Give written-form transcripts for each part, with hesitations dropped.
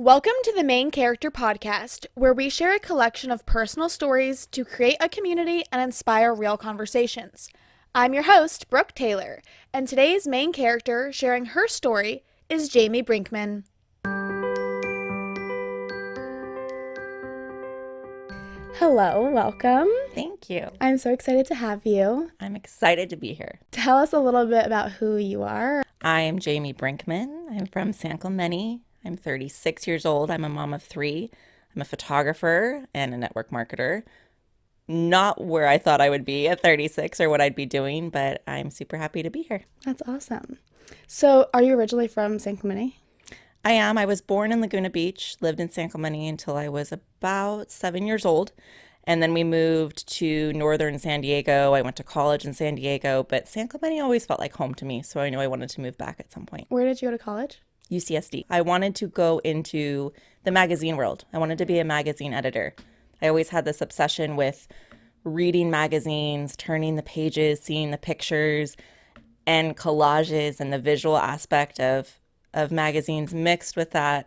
Welcome to the Main Character Podcast, where we share a collection of personal stories to create a community and inspire real conversations. I'm your host, Brooke Taylor, and today's main character sharing her story is Jamie Brinkman. Hello, welcome. Thank you. I'm so excited to have you. I'm excited to be here. Tell us a little bit about who you are. I am Jamie Brinkman. I'm from San Clemente. I'm 36 years old. I'm a mom of three. I'm a photographer and a network marketer. Not where I thought I would be at 36 or what I'd be doing, but I'm super happy to be here. That's awesome. So, are you originally from San Clemente? I am. I was born in Laguna Beach, lived in San Clemente until I was about 7 years old. And then we moved to northern San Diego. I went to college in San Diego, but San Clemente always felt like home to me. So I knew I wanted to move back at some point. Where did you go to college? UCSD. I wanted to go into the magazine world. I wanted to be a magazine editor. I always had this obsession with reading magazines, turning the pages, seeing the pictures and collages and the visual aspect of magazines mixed with that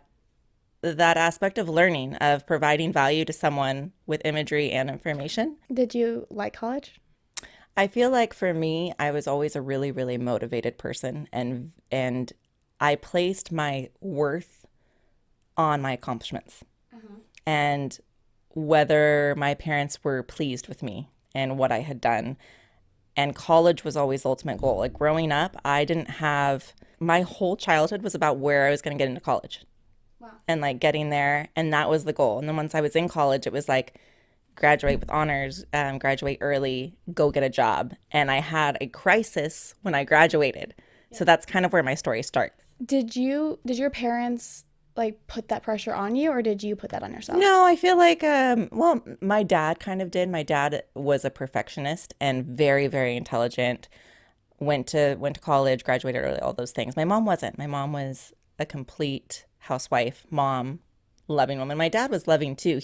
aspect of learning, of providing value to someone with imagery and information. Did you like college? I feel like for me, I was always a really, really motivated person, and I placed my worth on my accomplishments and whether my parents were pleased with me and what I had done. And college was always the ultimate goal. Like growing up, my whole childhood was about where I was going to get into college. Wow. And like getting there. And that was the goal. And then once I was in college, it was like graduate with honors, graduate early, go get a job. And I had a crisis when I graduated. Yeah. So that's kind of where my story starts. Did your parents like put that pressure on you, or did you put that on yourself? No, I feel like, my dad kind of did. My dad was a perfectionist and very, very intelligent. Went to college, graduated early, all those things. My mom wasn't. My mom was a complete housewife, mom, loving woman. My dad was loving too.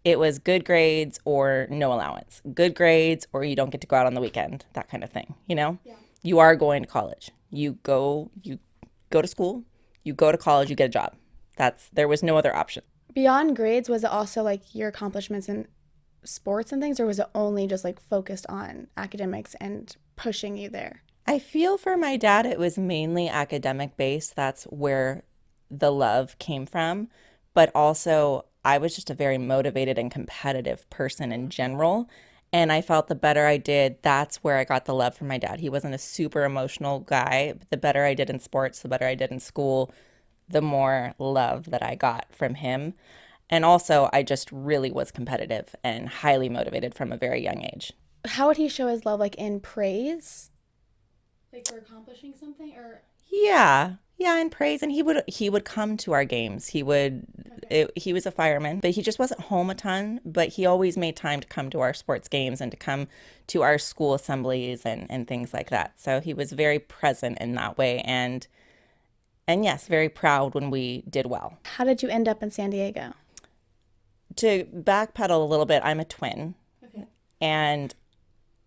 It was good grades or no allowance. Good grades or you don't get to go out on the weekend, that kind of thing, you know? Yeah. You are going to college. You go to school, you go to college, you get a job. There was no other option. Beyond grades, was it also like your accomplishments in sports and things, or was it only just like focused on academics and pushing you there? I feel for my dad, it was mainly academic based. That's where the love came from. But also, I was just a very motivated and competitive person in general. And I felt the better I did, that's where I got the love from my dad. He wasn't a super emotional guy. But the better I did in sports, the better I did in school, the more love that I got from him. And also, I just really was competitive and highly motivated from a very young age. How would he show his love, like in praise? Like for accomplishing something, or? Yeah, in praise. And he would come to our games. He was a fireman, but he just wasn't home a ton. But he always made time to come to our sports games and to come to our school assemblies and things like that. So he was very present in that way, and yes, very proud when we did well. How did you end up in San Diego? To backpedal a little bit, I'm a twin. Okay. And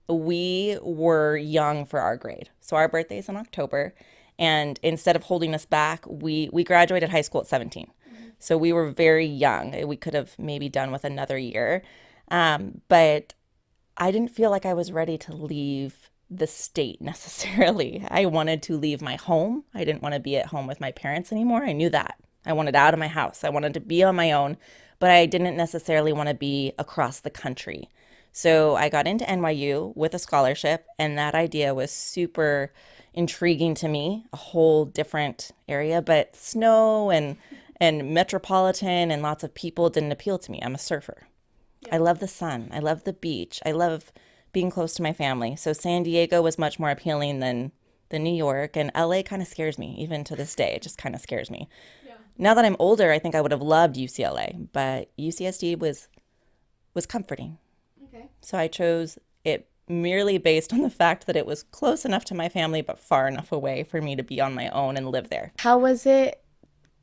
we were young for our grade. So our birthday's in October. And instead of holding us back, we graduated high school at 17. Mm-hmm. So we were very young. We could have maybe done with another year. But I didn't feel like I was ready to leave the state necessarily. I wanted to leave my home. I didn't want to be at home with my parents anymore. I knew that. I wanted out of my house. I wanted to be on my own, but I didn't necessarily want to be across the country. So I got into NYU with a scholarship, and that idea was super intriguing to me, a whole different area, but snow and metropolitan and lots of people didn't appeal to me. I'm a surfer. Yeah. I love the sun. I love the beach. I love being close to my family. So San Diego was much more appealing than New York, and LA kind of scares me. Even to this day, it just kind of scares me. Yeah. Now that I'm older, I think I would have loved UCLA, but UCSD was comforting. Okay. So I chose it merely based on the fact that it was close enough to my family, but far enough away for me to be on my own and live there. How was it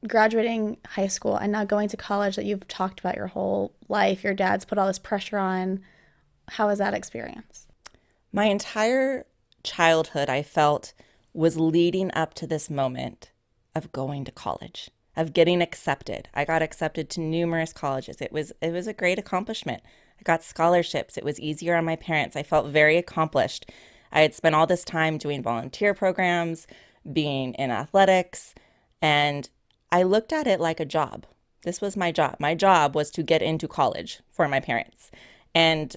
graduating high school and now going to college that you've talked about your whole life? Your dad's put all this pressure on. How was that experience? My entire childhood, I felt, was leading up to this moment of going to college. of getting accepted. I got accepted to numerous colleges. It was a great accomplishment. I got scholarships. It was easier on my parents. I felt very accomplished. I had spent all this time doing volunteer programs, being in athletics, and I looked at it like a job. This was my job. My job was to get into college for my parents. And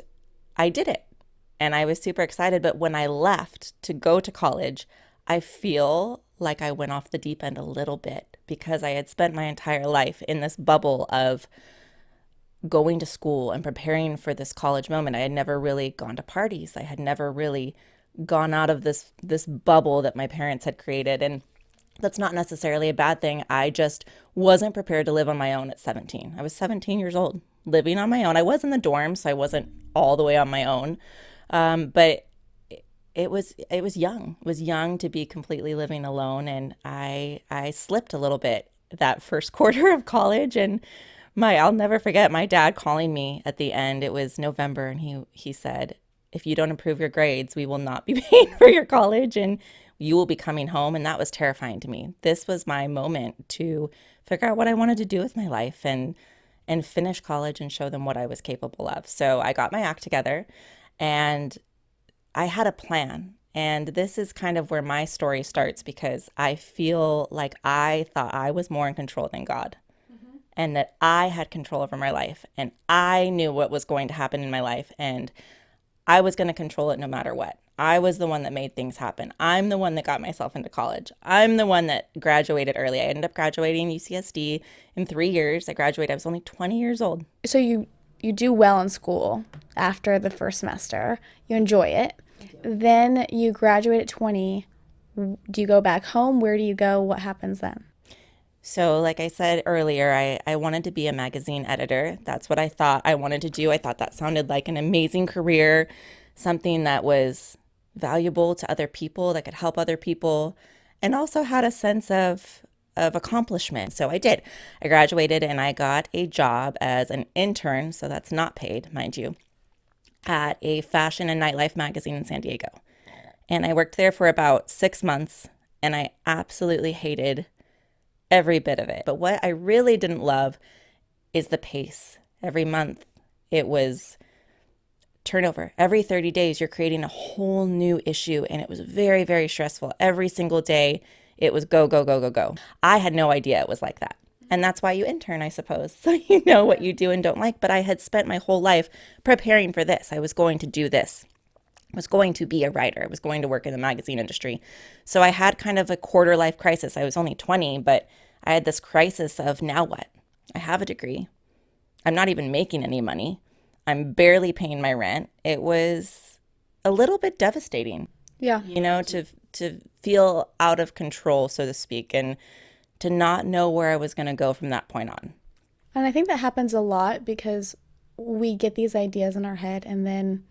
I did it. And I was super excited. But when I left to go to college, I feel like I went off the deep end a little bit because I had spent my entire life in this bubble of going to school and preparing for this college moment. I had never really gone to parties. I had never really gone out of this bubble that my parents had created. And that's not necessarily a bad thing. I just wasn't prepared to live on my own at 17. I was 17 years old, living on my own. I was in the dorm, so I wasn't all the way on my own. But it was young. It was young to be completely living alone, and I slipped a little bit that first quarter of college. And I'll never forget my dad calling me at the end. It was November, and he said, "If you don't improve your grades, we will not be paying for your college, and you will be coming home." And that was terrifying to me. This was my moment to figure out what I wanted to do with my life and finish college and show them what I was capable of. So I got my act together, and I had a plan. And this is kind of where my story starts, because I feel like I thought I was more in control than God, and that I had control over my life, and I knew what was going to happen in my life, and I was going to control it no matter what. I was the one that made things happen. I'm the one that got myself into college. I'm the one that graduated early. I ended up graduating UCSD in 3 years. I graduated, I was only 20 years old. So you do well in school after the first semester. You enjoy it. Then you graduate at 20. Do you go back home? Where do you go? What happens then? So, like I said earlier, I wanted to be a magazine editor. That's what I thought I wanted to do. I thought that sounded like an amazing career, something that was valuable to other people, that could help other people, and also had a sense of accomplishment. So I did. I graduated and I got a job as an intern, so that's not paid, mind you, at a fashion and nightlife magazine in San Diego. And I worked there for about 6 months, and I absolutely hated every bit of it. But what I really didn't love is the pace. Every month it was turnover. Every 30 days you're creating a whole new issue, and it was very, very stressful. Every single day it was go, go, go, go, go. I had no idea it was like that. And that's why you intern, I suppose. So you know what you do and don't like. But I had spent my whole life preparing for this. I was going to do this. I was going to be a writer. I was going to work in the magazine industry. So I had kind of a quarter life crisis. I was only 20, but I had this crisis of, now what? I have a degree. I'm not even making any money. I'm barely paying my rent. It was a little bit devastating, Yeah. to feel out of control, so to speak, and to not know where I was going to go from that point on. And I think that happens a lot because we get these ideas in our head and then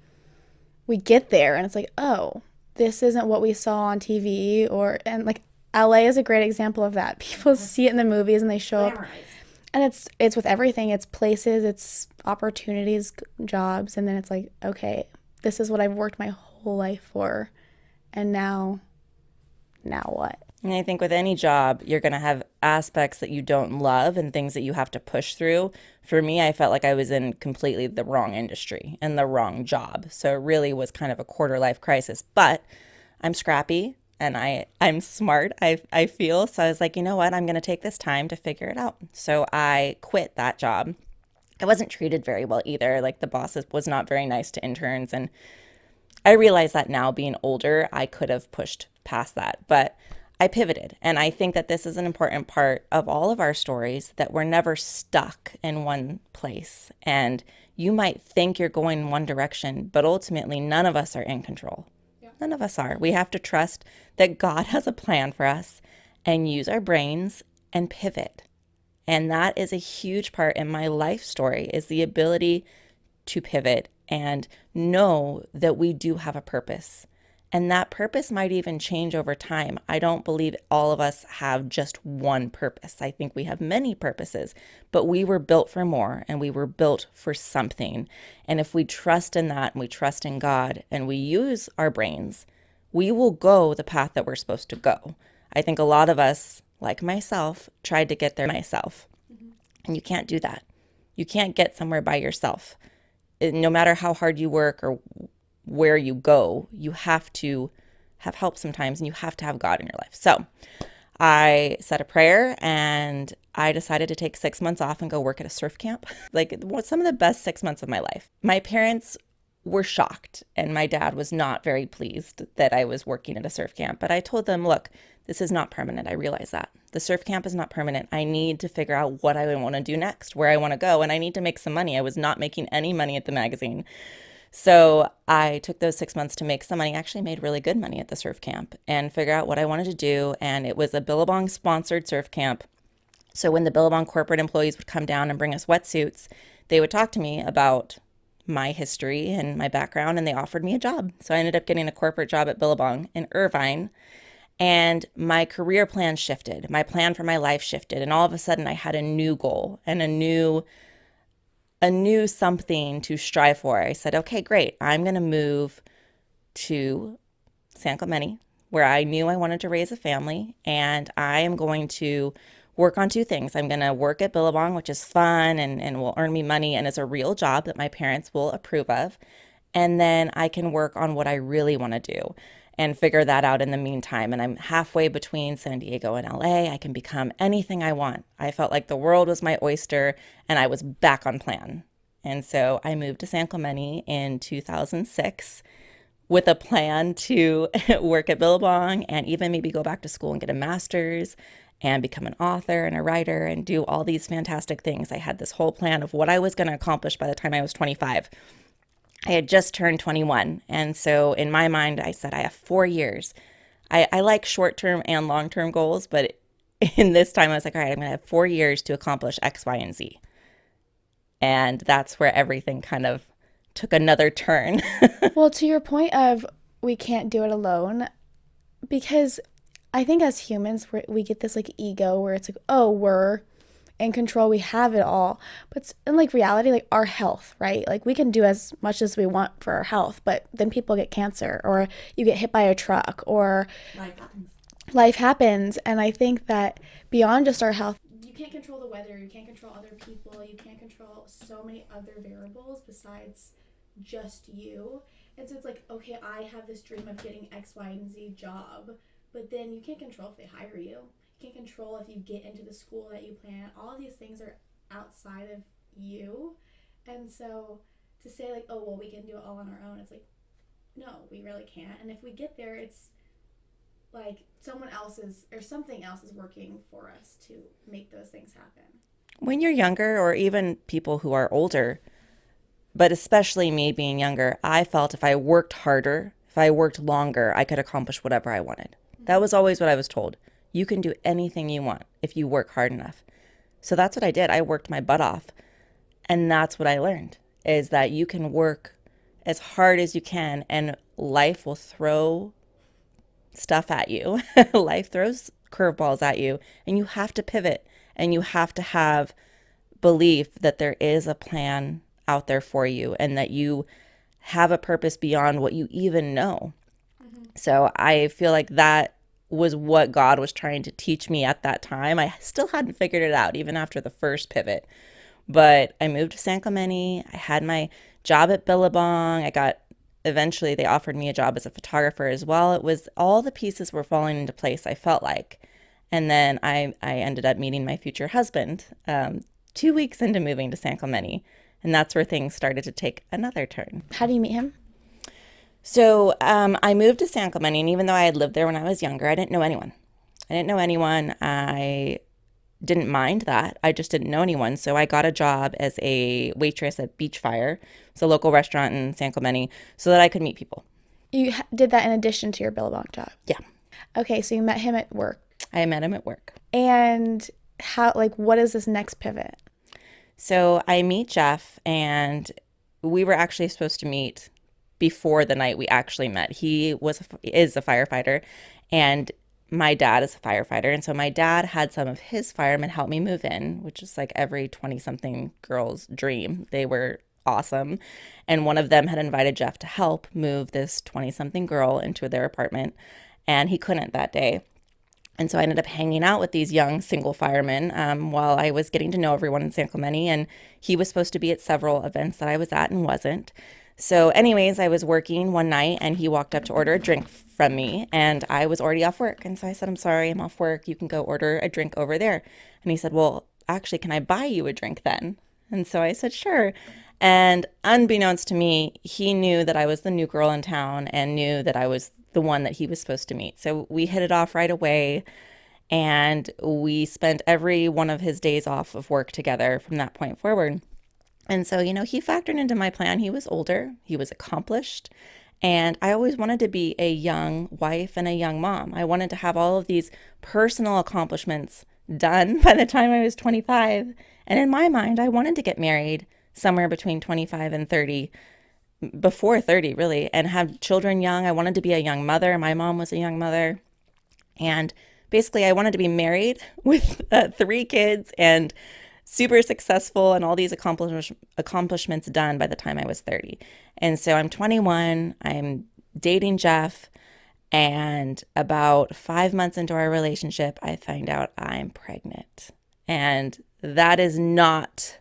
we get there and it's like, oh, this isn't what we saw on TV, and like LA is a great example of that. People see it in the movies and they show up, and it's with everything. It's places, it's opportunities, jobs, and then it's like, okay, this is what I've worked my whole life for, and now what? And I think with any job, you're going to have aspects that you don't love and things that you have to push through. For me, I felt like I was in completely the wrong industry and the wrong job. So it really was kind of a quarter life crisis. But I'm scrappy and I'm smart, I feel. So I was like, you know what? I'm going to take this time to figure it out. So I quit that job. I wasn't treated very well either. Like, the boss was not very nice to interns. And I realize that now, being older, I could have pushed past that. But I pivoted. And I think that this is an important part of all of our stories, that we're never stuck in one place. And you might think you're going in one direction, but ultimately none of us are in control. Yeah. None of us are. We have to trust that God has a plan for us and use our brains and pivot. And that is a huge part in my life story, is the ability to pivot and know that we do have a purpose. And that purpose might even change over time. I don't believe all of us have just one purpose. I think we have many purposes, but we were built for more, and we were built for something. And if we trust in that, and we trust in God, and we use our brains, we will go the path that we're supposed to go. I think a lot of us like myself, tried to get there myself. And you can't do that. You can't get somewhere by yourself. No matter how hard you work or where you go, you have to have help sometimes, and you have to have God in your life. So I said a prayer and I decided to take 6 months off and go work at a surf camp. Like some of the best 6 months of my life. My parents were shocked and my dad was not very pleased that I was working at a surf camp. But I told them, look, this is not permanent. I realize that. The surf camp is not permanent. I need to figure out what I want to do next, where I want to go, and I need to make some money. I was not making any money at the magazine. So I took those 6 months to make some money, actually made really good money at the surf camp, and figure out what I wanted to do. And it was a Billabong sponsored surf camp. So when the Billabong corporate employees would come down and bring us wetsuits, they would talk to me about my history and my background, and they offered me a job. So I ended up getting a corporate job at Billabong in Irvine, and my career plan shifted. My plan for my life shifted, and all of a sudden I had a new goal and a new something to strive for. I said, okay, great. I'm going to move to San Clemente, where I knew I wanted to raise a family, and I am going to work on two things. I'm going to work at Billabong, which is fun and will earn me money and is a real job that my parents will approve of. And then I can work on what I really want to do and figure that out in the meantime. And I'm halfway between San Diego and LA. I can become anything I want. I felt like the world was my oyster and I was back on plan. And so I moved to San Clemente in 2006 with a plan to work at Billabong and even maybe go back to school and get a master's and become an author and a writer and do all these fantastic things. I had this whole plan of what I was going to accomplish by the time I was 25. I had just turned 21. And so in my mind, I said, I have 4 years. I like short-term and long-term goals, but in this time, I was like, all right, I'm going to have 4 years to accomplish X, Y, and Z. And that's where everything kind of took another turn. Well, to your point of we can't do it alone, because I think as humans, we get this like ego where it's like, oh, we're in control, we have it all. But in like reality, like our health, right? Like we can do as much as we want for our health, but then people get cancer or you get hit by a truck or life happens. And I think that beyond just our health, you can't control the weather, you can't control other people, you can't control so many other variables besides just you. And so it's like, okay, I have this dream of getting X, Y, and Z job, but then you can't control if they hire you. You can't control if you get into the school that you plan. All of these things are outside of you. And so to say like, oh, well, we can do it all on our own, it's like, no, we really can't. And if we get there, it's like someone else's or something else is working for us to make those things happen. When you're younger, or even people who are older, but especially me being younger, I felt if I worked harder, if I worked longer, I could accomplish whatever I wanted. That was always what I was told. You can do anything you want if you work hard enough. So that's what I did. I worked my butt off. And that's what I learned, is that you can work as hard as you can and life will throw stuff at you. Life throws curveballs at you and you have to pivot and you have to have belief that there is a plan out there for you and that you have a purpose beyond what you even know. So I feel like that was what God was trying to teach me at that time. I still hadn't figured it out even after the first pivot. But I moved to San Clemente. I had my job at Billabong. Eventually they offered me a job as a photographer as well. It was all the pieces were falling into place, I felt like. And then I ended up meeting my future husband 2 weeks into moving to San Clemente. And that's where things started to take another turn. How do you meet him? So I moved to San Clemente, and even though I had lived there when I was younger, I didn't know anyone. I didn't mind that. I just didn't know anyone. So I got a job as a waitress at Beachfire. It's a local restaurant in San Clemente, so that I could meet people. You did that in addition to your Billabong job? Yeah. Okay, so you met him at work. I met him at work. And what is this next pivot? So I meet Jeff, and we were actually supposed to meet before the night we actually met. He is a firefighter, and my dad is a firefighter. And so my dad had some of his firemen help me move in, which is like every 20-something girl's dream. They were awesome. And one of them had invited Jeff to help move this 20-something girl into their apartment, and he couldn't that day. And so I ended up hanging out with these young single firemen while I was getting to know everyone in San Clemente. And he was supposed to be at several events that I was at and wasn't. So anyways, I was working one night and he walked up to order a drink from me and I was already off work. And so I said, I'm sorry, I'm off work. You can go order a drink over there. And he said, well, actually, can I buy you a drink then? And so I said, sure. And unbeknownst to me, he knew that I was the new girl in town and knew that I was the one that he was supposed to meet. So we hit it off right away. And we spent every one of his days off of work together from that point forward. And so, he factored into my plan. He was older, he was accomplished. And I always wanted to be a young wife and a young mom. I wanted to have all of these personal accomplishments done by the time I was 25. And in my mind, I wanted to get married somewhere between 25 and 30, before 30 really, and have children young. I wanted to be a young mother. My mom was a young mother. And basically, I wanted to be married with 3 kids and super successful and all these accomplishments done by the time I was 30. And so I'm 21, I'm dating Jeff, and about 5 months into our relationship, I find out I'm pregnant. And that is not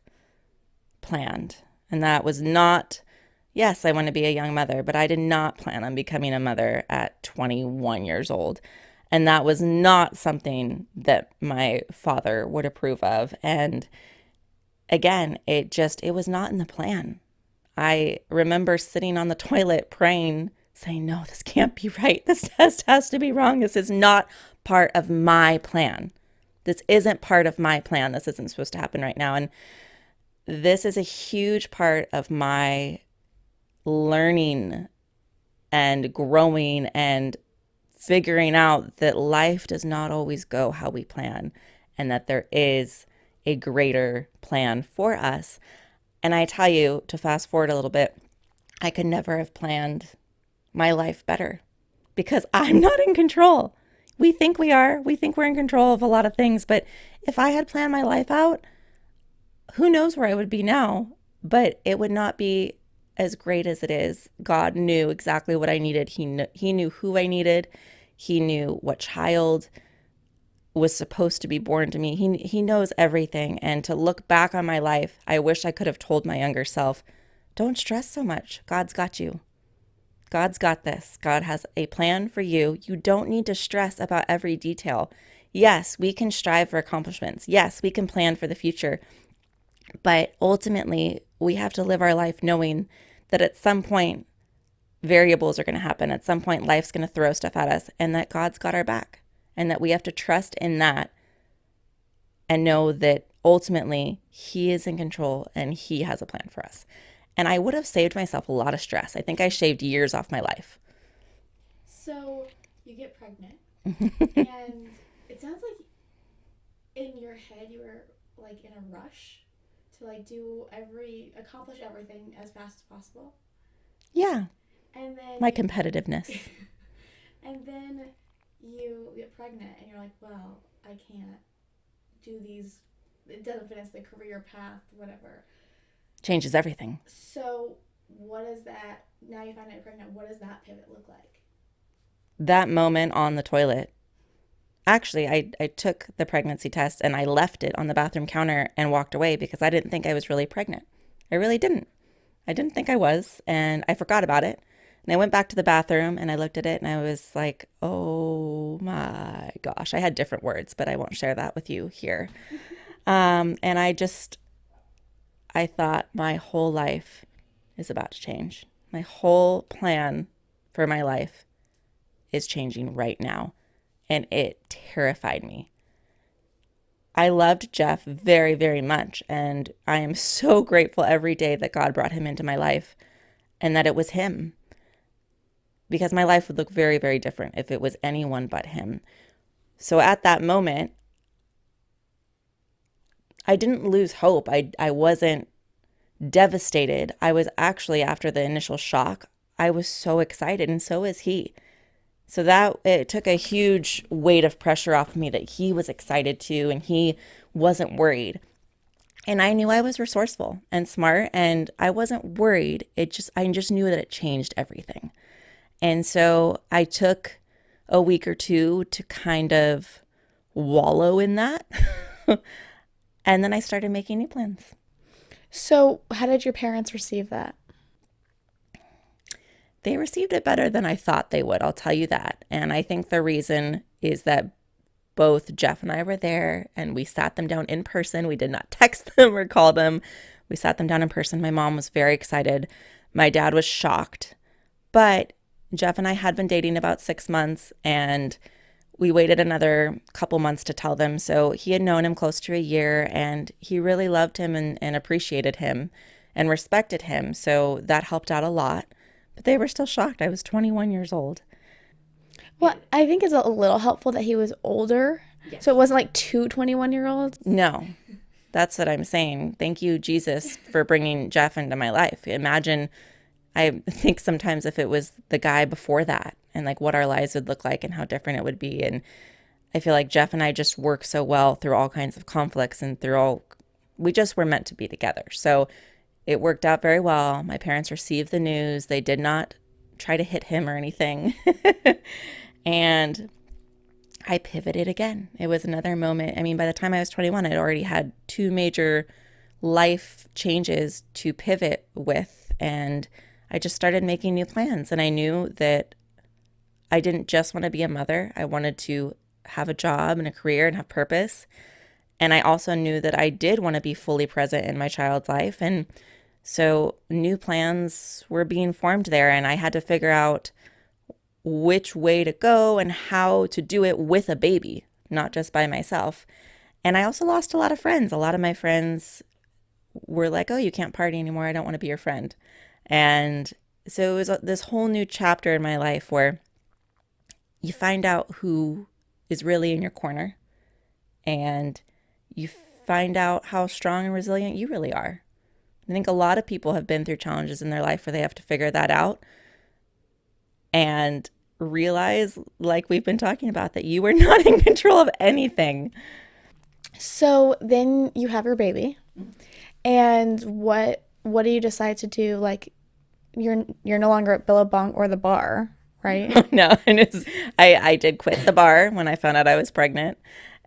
planned. And that was not, yes, I want to be a young mother, but I did not plan on becoming a mother at 21 years old. And that was not something that my father would approve of. And again, it was not in the plan. I remember sitting on the toilet praying, saying, no, this can't be right. This test has to be wrong. This is not part of my plan. This isn't part of my plan. This isn't supposed to happen right now. And this is a huge part of my learning and growing and figuring out that life does not always go how we plan and that there is a greater plan for us. And I tell you, to fast forward a little bit, I could never have planned my life better because I'm not in control. We think we are. We think we're in control of a lot of things. But if I had planned my life out, who knows where I would be now, but it would not be as great as it is. God knew exactly what I needed. He knew who I needed. He knew what child was supposed to be born to me. He knows everything. And to look back on my life, I wish I could have told my younger self, don't stress so much. God's got you. God's got this. God has a plan for you. You don't need to stress about every detail. Yes, we can strive for accomplishments. Yes, we can plan for the future. But ultimately, we have to live our life knowing that at some point, variables are going to happen. At some point, life's going to throw stuff at us, and that God's got our back, and that we have to trust in that and know that ultimately He is in control and He has a plan for us. And I would have saved myself a lot of stress. I think I shaved years off my life. So you get pregnant, and it sounds like in your head you were like in a rush to like accomplish everything as fast as possible. Yeah. And then my competitiveness. And then you get pregnant and you're like, well, I can't do these. It doesn't fit into the career path, whatever. Changes everything. So what is that? Now you find out you're pregnant. What does that pivot look like? That moment on the toilet. Actually, I took the pregnancy test and I left it on the bathroom counter and walked away because I didn't think I was really pregnant. I really didn't. I didn't think I was, and I forgot about it. And I went back to the bathroom and I looked at it and I was like, oh my gosh. I had different words, but I won't share that with you here. And I thought my whole life is about to change. My whole plan for my life is changing right now. And it terrified me. I loved Jeff very, very much. And I am so grateful every day that God brought him into my life and that it was him. Because my life would look very, very different if it was anyone but him. So at that moment, I didn't lose hope. I wasn't devastated. I was actually, after the initial shock, I was so excited, and so is he. So that it took a huge weight of pressure off of me that he was excited too, and he wasn't worried. And I knew I was resourceful and smart, and I wasn't worried. I just knew that it changed everything. And so I took a week or two to kind of wallow in that. And then I started making new plans. So, how did your parents receive that? They received it better than I thought they would, I'll tell you that. And I think the reason is that both Jeff and I were there and we sat them down in person. We did not text them or call them. We sat them down in person. My mom was very excited. My dad was shocked. But Jeff and I had been dating about 6 months, and we waited another couple months to tell them. So he had known him close to a year, and he really loved him and appreciated him and respected him. So that helped out a lot. But they were still shocked. I was 21 years old. Well, I think it's a little helpful that he was older. Yes. So it wasn't like two 21-year-olds. No, that's what I'm saying. Thank you, Jesus, for bringing Jeff into my life. Imagine, I think sometimes if it was the guy before that and like what our lives would look like and how different it would be. And I feel like Jeff and I just work so well through all kinds of conflicts and we just were meant to be together. So it worked out very well. My parents received the news. They did not try to hit him or anything. And I pivoted again. It was another moment. I mean, by the time I was 21, I'd already had 2 major life changes to pivot with. And I just started making new plans. And I knew that I didn't just want to be a mother. I wanted to have a job and a career and have purpose. And I also knew that I did want to be fully present in my child's life. And so new plans were being formed there. And I had to figure out which way to go and how to do it with a baby, not just by myself. And I also lost a lot of friends. A lot of my friends were like, oh, you can't party anymore. I don't want to be your friend. And so it was this whole new chapter in my life where you find out who is really in your corner, and you find out how strong and resilient you really are. I think a lot of people have been through challenges in their life where they have to figure that out and realize, like we've been talking about, that you were not in control of anything. So then you have your baby, and what do you decide to do? Like, you're no longer at Billabong or the bar, right? No, I did quit the bar when I found out I was pregnant,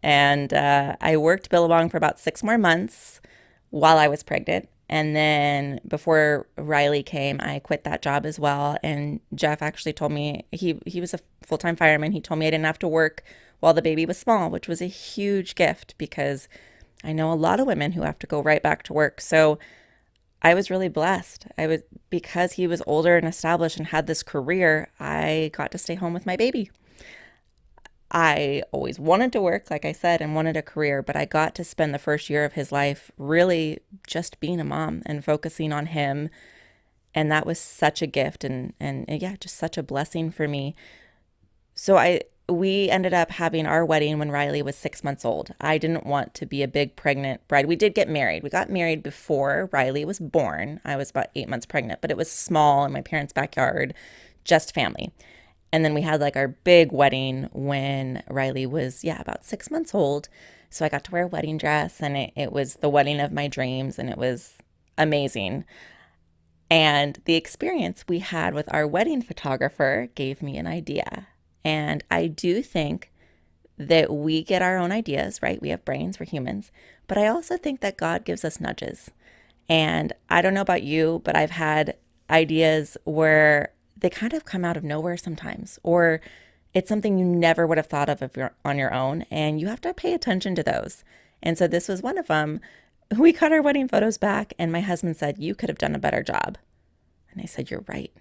and I worked Billabong for about 6 more months while I was pregnant. And then before Riley came, I quit that job as well. And Jeff actually told me, he was a full-time fireman. He told me I didn't have to work while the baby was small, which was a huge gift because I know a lot of women who have to go right back to work. So I was really blessed. Because he was older and established and had this career, I got to stay home with my baby. I always wanted to work, like I said, and wanted a career, but I got to spend the first year of his life really just being a mom and focusing on him. And that was such a gift and yeah, just such a blessing for me. So we ended up having our wedding when Riley was 6 months old. I didn't want to be a big pregnant bride. We did get married. We got married before Riley was born. I was about 8 months pregnant, but it was small in my parents' backyard, just family. And then we had like our big wedding when Riley was, about 6 months old. So I got to wear a wedding dress, and it was the wedding of my dreams, and it was amazing. And the experience we had with our wedding photographer gave me an idea. And I do think that we get our own ideas, right? We have brains, we're humans. But I also think that God gives us nudges. And I don't know about you, but I've had ideas where they kind of come out of nowhere sometimes, or it's something you never would have thought of if you're on your own, and you have to pay attention to those. And so this was one of them. We got our wedding photos back, and my husband said, you could have done a better job. And I said, you're right.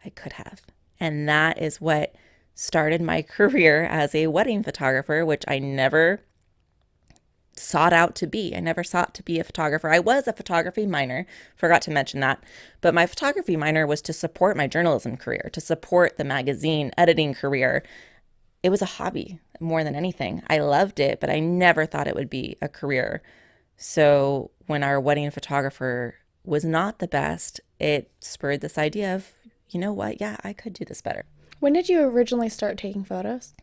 I could have. And that is what started my career as a wedding photographer, which I never sought out to be. I never sought to be a photographer. I was a photography minor, forgot to mention that. But my photography minor was to support my journalism career, to support the magazine editing career. It was a hobby more than anything. I loved it, but I never thought it would be a career. So when our wedding photographer was not the best, it spurred this idea of, you know what? Yeah, I could do this better. When did you originally start taking photos?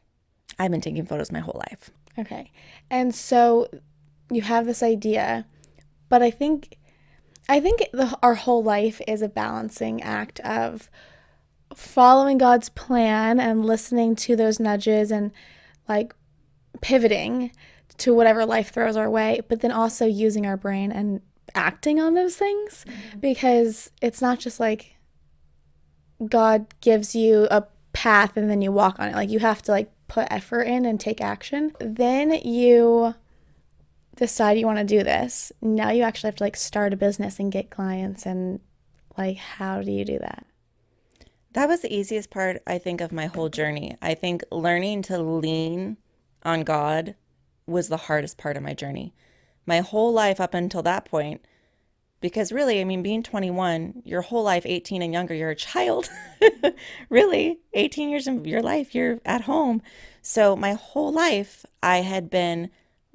I've been taking photos my whole life. Okay. And so you have this idea, but I think our whole life is a balancing act of following God's plan and listening to those nudges and like pivoting to whatever life throws our way, but then also using our brain and acting on those things, because it's not just like God gives you a path and then you walk on it. Like, you have to like put effort in and take action. Then you decide you want to do this. Now you actually have to like start a business and get clients, and like, how do you do that? That was the easiest part, I think, of my whole journey. I think learning to lean on God was the hardest part of my journey. My whole life up until that point, because really, I mean, being 21, your whole life, 18 and younger, you're a child. Really, 18 years of your life, you're at home. So my whole life, I had been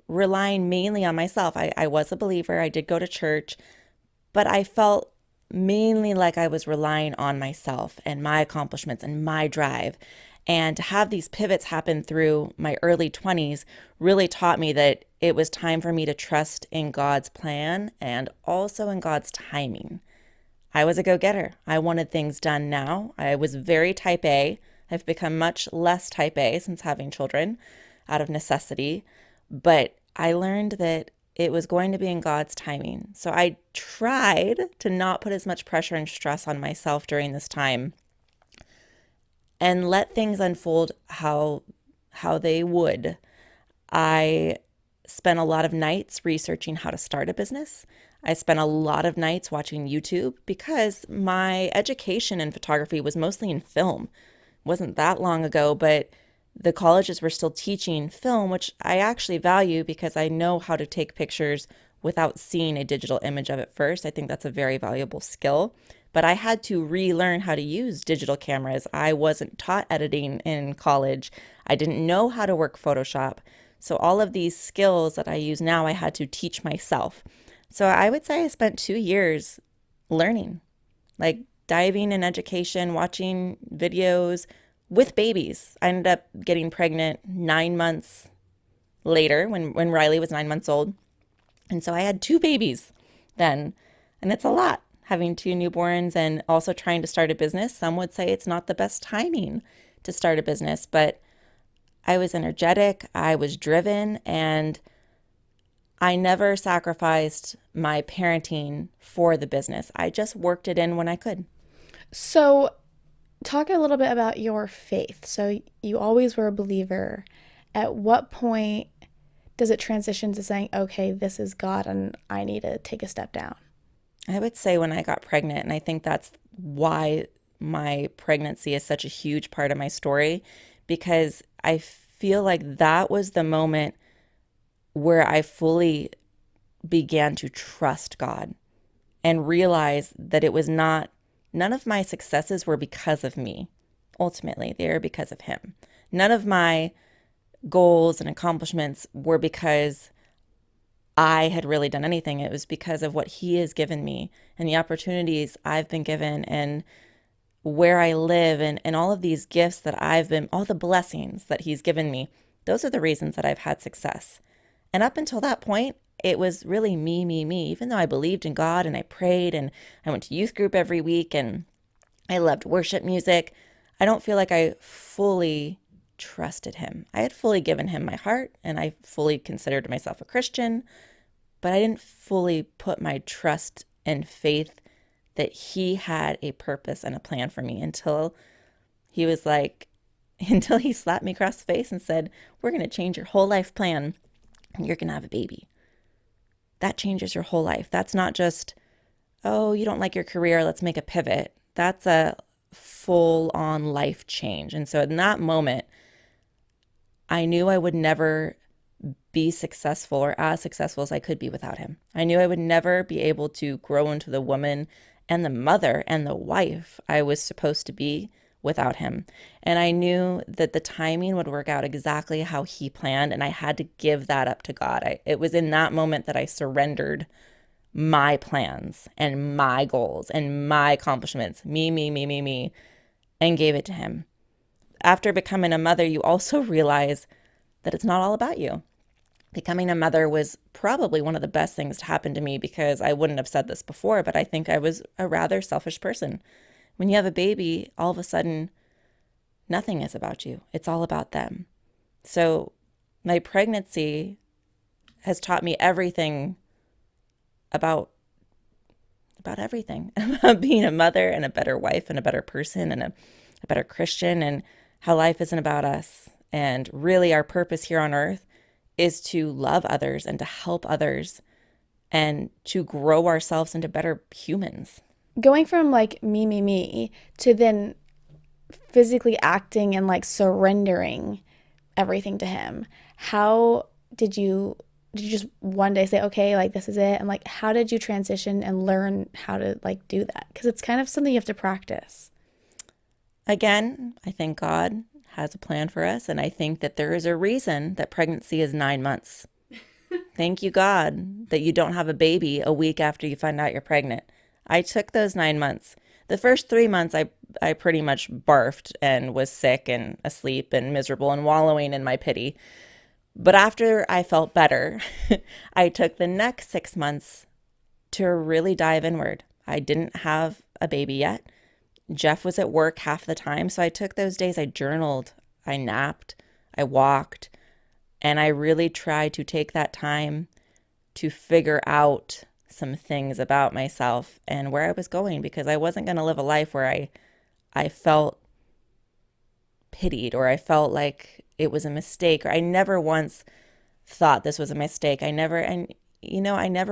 relying mainly on myself. I was a believer, I did go to church, but I felt mainly like I was relying on myself and my accomplishments and my drive. And to have these pivots happen through my early 20s really taught me that it was time for me to trust in God's plan and also in God's timing. I was a go-getter. I wanted things done now. I was very type A. I've become much less type A since having children out of necessity. But I learned that it was going to be in God's timing. So I tried to not put as much pressure and stress on myself during this time and let things unfold how they would. I spent a lot of nights researching how to start a business. I spent a lot of nights watching YouTube because my education in photography was mostly in film. It wasn't that long ago, but the colleges were still teaching film, which I actually value because I know how to take pictures without seeing a digital image of it first. I think that's a very valuable skill. But I had to relearn how to use digital cameras. I wasn't taught editing in college. I didn't know how to work Photoshop. So all of these skills that I use now, I had to teach myself. So I would say I spent 2 years learning, like diving in education, watching videos with babies. I ended up getting pregnant 9 months later when Riley was 9 months old. And so I had two babies then. And it's a lot having two newborns and also trying to start a business. Some would say it's not the best timing to start a business, but I was energetic, I was driven, and I never sacrificed my parenting for the business. I just worked it in when I could. So, talk a little bit about your faith. So, you always were a believer. At what point does it transition to saying, okay, this is God and I need to take a step down? I would say when I got pregnant, and I think that's why my pregnancy is such a huge part of my story, because I feel like that was the moment where I fully began to trust God and realize that it was not, none of my successes were because of me. Ultimately, they were because of Him. None of my goals and accomplishments were because I had really done anything. It was because of what He has given me and the opportunities I've been given and where I live and all of these gifts that I've been, all the blessings that He's given me. Those are the reasons that I've had success. And up until that point, it was really me, me, me. Even though I believed in God and I prayed and I went to youth group every week and I loved worship music, I don't feel like I fully trusted Him. I had fully given Him my heart and I fully considered myself a Christian, but I didn't fully put my trust and faith that He had a purpose and a plan for me until He was like, until He slapped me across the face and said, we're going to change your whole life plan and you're going to have a baby. That changes your whole life. That's not just, oh, you don't like your career, let's make a pivot. That's a full on life change. And so in that moment, I knew I would never be successful or as successful as I could be without Him. I knew I would never be able to grow into the woman and the mother and the wife I was supposed to be without Him. And I knew that the timing would work out exactly how He planned, and I had to give that up to God. It was in that moment that I surrendered my plans and my goals and my accomplishments, me, and gave it to Him. After becoming a mother, you also realize that it's not all about you. Becoming a mother was probably one of the best things to happen to me because I wouldn't have said this before, but I think I was a rather selfish person. When you have a baby, all of a sudden, nothing is about you. It's all about them. So My pregnancy has taught me everything about everything, about being a mother and a better wife and a better person and a better Christian, and how life isn't about us. And really our purpose here on earth is to love others and to help others and to grow ourselves into better humans. Going from like me to then physically acting and like surrendering everything to him. How did you just one day say, okay, like this is it? And like, how did you transition and learn how to like do that? Because it's kind of something you have to practice. Again, I think God has a plan for us, and I think that there is a reason that pregnancy is 9 months. Thank you, God, that you don't have a baby a week after you find out you're pregnant. I took those 9 months. The first 3 months, I pretty much barfed and was sick and asleep and miserable and wallowing in my pity. But after I felt better, I took the next 6 months to really dive inward. I didn't have a baby yet. Jeff was at work half the time, so I took those days, I journaled, I napped, I walked, and I really tried to take that time to figure out some things about myself and where I was going, because I wasn't going to live a life where I felt pitied or I felt like it was a mistake, or I never once thought this was a mistake. I never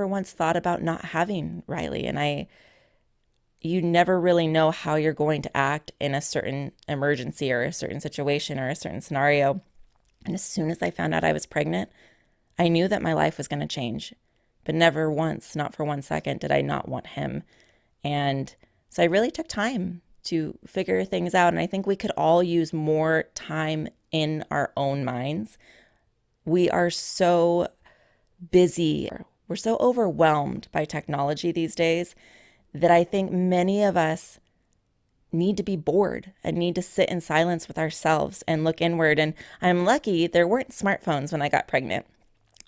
once thought about not having Riley, and you never really know how you're going to act in a certain emergency or a certain situation or a certain scenario. And as soon as I found out I was pregnant, I knew that my life was going to change, but never once, not for 1 second, did I not want him. And so I really took time to figure things out. And I think we could all use more time in our own minds. We are so busy. We're so overwhelmed by technology these days that I think many of us need to be bored and need to sit in silence with ourselves and look inward. And I'm lucky there weren't smartphones when I got pregnant.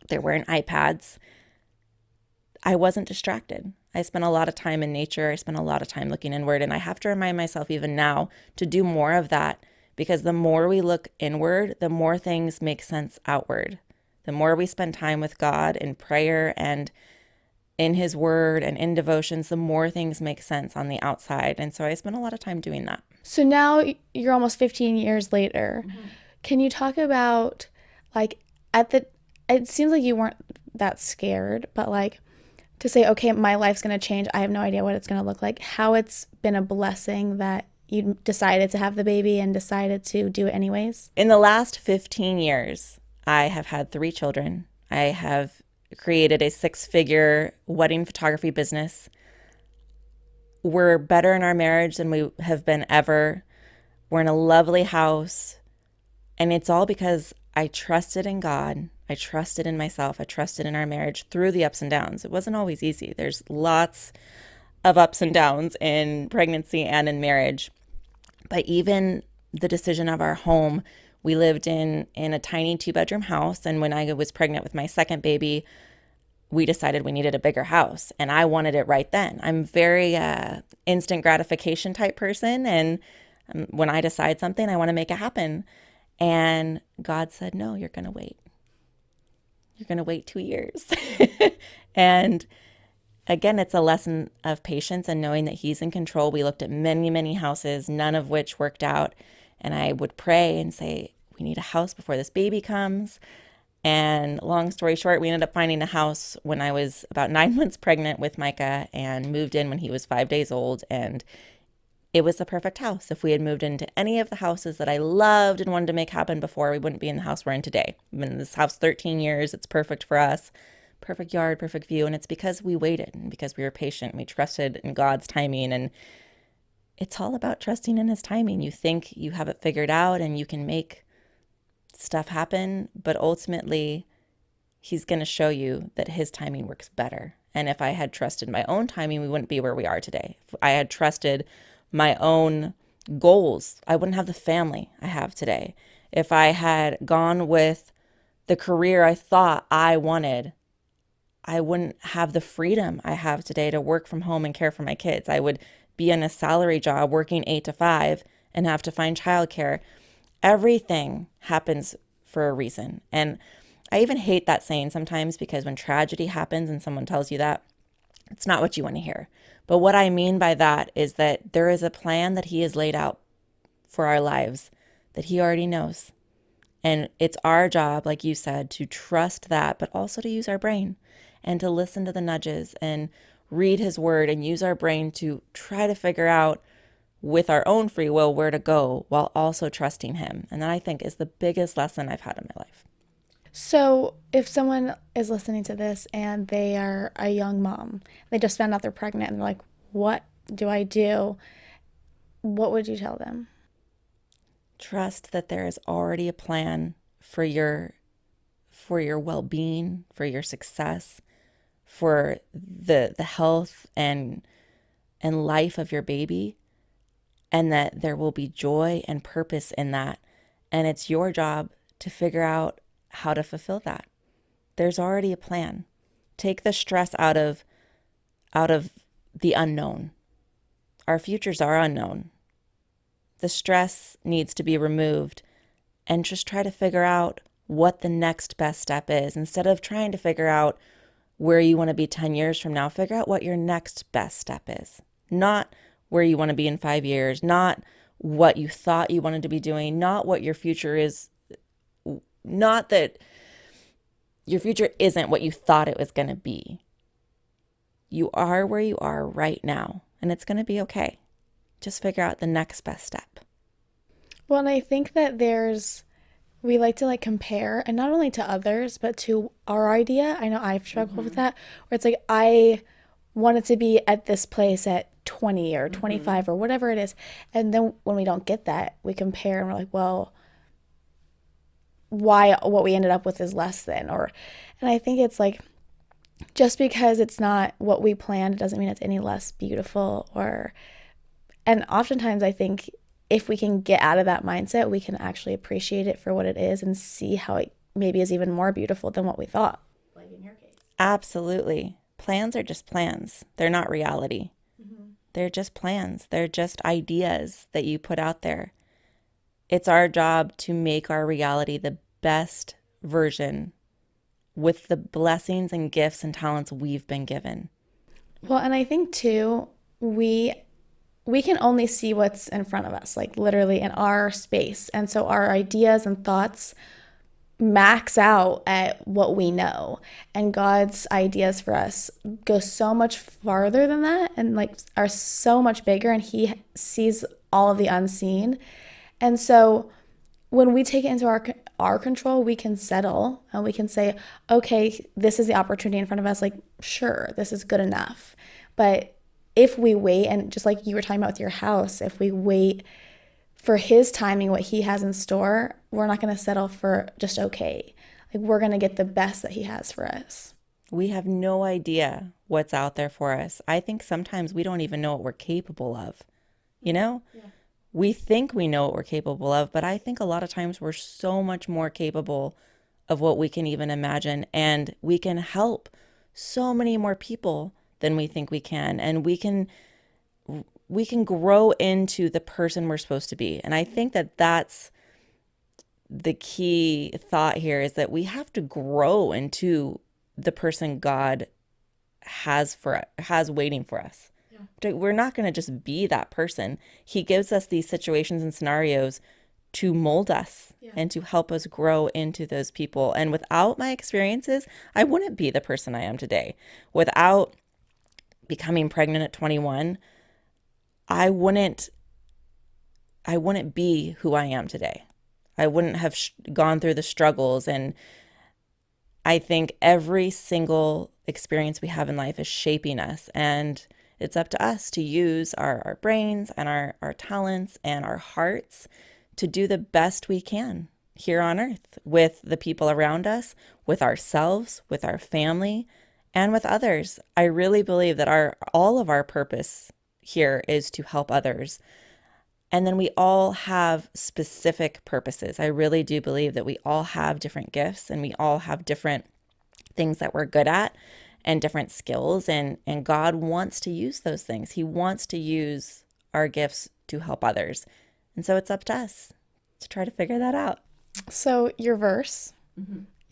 There weren't iPads. I wasn't distracted. I spent a lot of time in nature. I spent a lot of time looking inward. And I have to remind myself even now to do more of that, because the more we look inward, the more things make sense outward. The more we spend time with God in prayer and in his word and in devotions, the more things make sense on the outside. And so I spent a lot of time doing that. So now you're almost 15 years later. Mm-hmm. Can you talk about like it seems like you weren't that scared, but like to say, okay, my life's going to change. I have no idea what it's going to look like. How it's been a blessing that you decided to have the baby and decided to do it anyways. In the last 15 years, I have had 3 children. I have created a 6-figure wedding photography business. We're better in our marriage than we have been ever. We're in a lovely house. And it's all because I trusted in God. I trusted in myself. I trusted in our marriage through the ups and downs. It wasn't always easy. There's lots of ups and downs in pregnancy and in marriage. But even the decision of our home, we lived in a tiny 2-bedroom house. And when I was pregnant with my second baby, we decided we needed a bigger house. And I wanted it right then. I'm very instant gratification type person. And when I decide something, I want to make it happen. And God said, no, you're going to wait. You're going to wait 2 years. And again, it's a lesson of patience and knowing that he's in control. We looked at many, many houses, none of which worked out. And I would pray and say, we need a house before this baby comes. And long story short, we ended up finding a house when I was about 9 months pregnant with Micah and moved in when he was 5 days old. And it was the perfect house. If we had moved into any of the houses that I loved and wanted to make happen before, we wouldn't be in the house we're in today. I've been in this house 13 years. It's perfect for us. Perfect yard, perfect view. And it's because we waited and because we were patient. We trusted in God's timing. And it's all about trusting in his timing. You think you have it figured out and you can make stuff happen, but ultimately he's going to show you that his timing works better. And if I had trusted my own timing, we wouldn't be where we are today. If I had trusted my own goals, I wouldn't have the family I have today. If I had gone with the career I thought I wanted, I wouldn't have the freedom I have today to work from home and care for my kids. I would be in a salary job working 8 to 5 and have to find childcare. Everything happens for a reason. And I even hate that saying sometimes, because when tragedy happens and someone tells you that, it's not what you want to hear. But what I mean by that is that there is a plan that he has laid out for our lives that he already knows. And it's our job, like you said, to trust that, but also to use our brain and to listen to the nudges and read his word and use our brain to try to figure out with our own free will where to go, while also trusting him. And that, I think, is the biggest lesson I've had in my life. So, if someone is listening to this and they are a young mom, they just found out they're pregnant and they're like, what do I do? What would you tell them? Trust that there is already a plan for your well-being, for your success, for the health and life of your baby, and that there will be joy and purpose in that. And it's your job to figure out how to fulfill that. There's already a plan. Take the stress out of the unknown. Our futures are unknown. The stress needs to be removed, and just try to figure out what the next best step is. Instead of trying to figure out where you want to be 10 years from now, figure out what your next best step is. Not where you want to be in 5 years, not what you thought you wanted to be doing, not what your future is, not that your future isn't what you thought it was going to be. You are where you are right now, and it's going to be okay. Just figure out the next best step. Well, and I think that we like to compare, and not only to others, but to our idea. I know I've struggled with that, where it's like, I wanted to be at this place at 20 or 25 or whatever it is. And then when we don't get that, we compare and we're like, well, why what we ended up with is less than, and I think it's like, just because it's not what we planned, it doesn't mean it's any less beautiful. And oftentimes I think if we can get out of that mindset, we can actually appreciate it for what it is and see how it maybe is even more beautiful than what we thought. Like in your case. Absolutely. Plans are just plans. They're not reality. They're just plans. They're just ideas that you put out there. It's our job to make our reality the best version with the blessings and gifts and talents we've been given. Well, and I think too, we can only see what's in front of us, like literally in our space. And so our ideas and thoughts max out at what we know. And God's ideas for us go so much farther than that, and are so much bigger, and he sees all of the unseen. And so when we take it into our control, we can settle and we can say, okay, this is the opportunity in front of us. Like, sure, this is good enough. But if we wait, and just like you were talking about with your house, if we wait for his timing, what he has in store, we're not going to settle for just okay. Like, we're going to get the best that he has for us. We have no idea what's out there for us. I think sometimes we don't even know what we're capable of, Yeah. We think we know what we're capable of, but I think a lot of times we're so much more capable of what we can even imagine, and we can help so many more people than we think we can, and we can grow into the person we're supposed to be. And I think that that's the key thought here, is that we have to grow into the person God has waiting for us. We're not going to just be that person. He gives us these situations and scenarios to mold us and to help us grow into those people. And without my experiences, I wouldn't be the person I am today. Without becoming pregnant at 21, I wouldn't be who I am today. I wouldn't have gone through the struggles. And I think every single experience we have in life is shaping us, and it's up to us to use our brains and our talents and our hearts to do the best we can here on earth with the people around us, with ourselves, with our family, and with others. I really believe that all of our purpose here is to help others. And then we all have specific purposes. I really do believe that we all have different gifts, and we all have different things that we're good at and different skills. And God wants to use those things. He wants to use our gifts to help others. And so it's up to us to try to figure that out. So your verse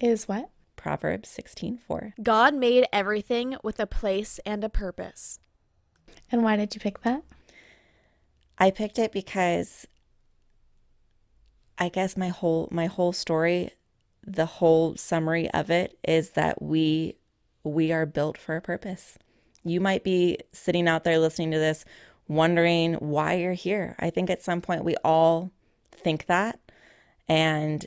is what? Proverbs 16:4. God made everything with a place and a purpose. And why did you pick that? I picked it because I guess my whole story, the whole summary of it is that we are built for a purpose. You might be sitting out there listening to this wondering why you're here. I think at some point we all think that, and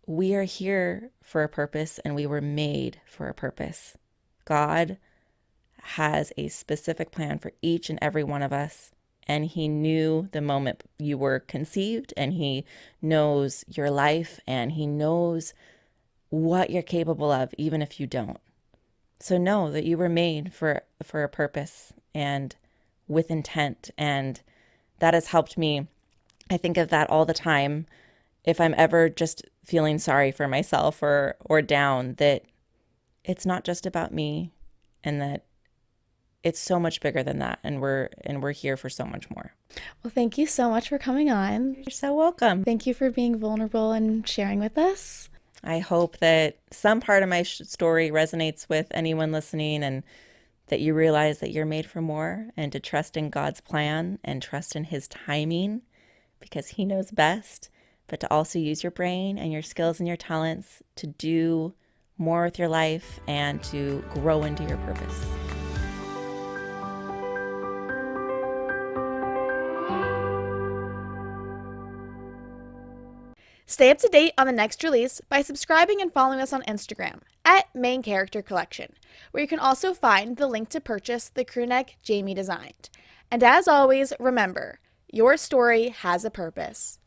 we are here for a purpose and we were made for a purpose. God has a specific plan for each and every one of us. And he knew the moment you were conceived, and he knows your life, and he knows what you're capable of, even if you don't. So know that you were made for a purpose and with intent. And that has helped me. I think of that all the time. If I'm ever just feeling sorry for myself or down, that it's not just about me, and that it's so much bigger than that, and we're here for so much more. Well, thank you so much for coming on. You're so welcome. Thank you for being vulnerable and sharing with us. I hope that some part of my story resonates with anyone listening, and that you realize that you're made for more, and to trust in God's plan and trust in his timing, because he knows best, but to also use your brain and your skills and your talents to do more with your life and to grow into your purpose. Stay up to date on the next release by subscribing and following us on Instagram at Main Character Collection, where you can also find the link to purchase the crewneck Jamie designed. And as always, remember, your story has a purpose.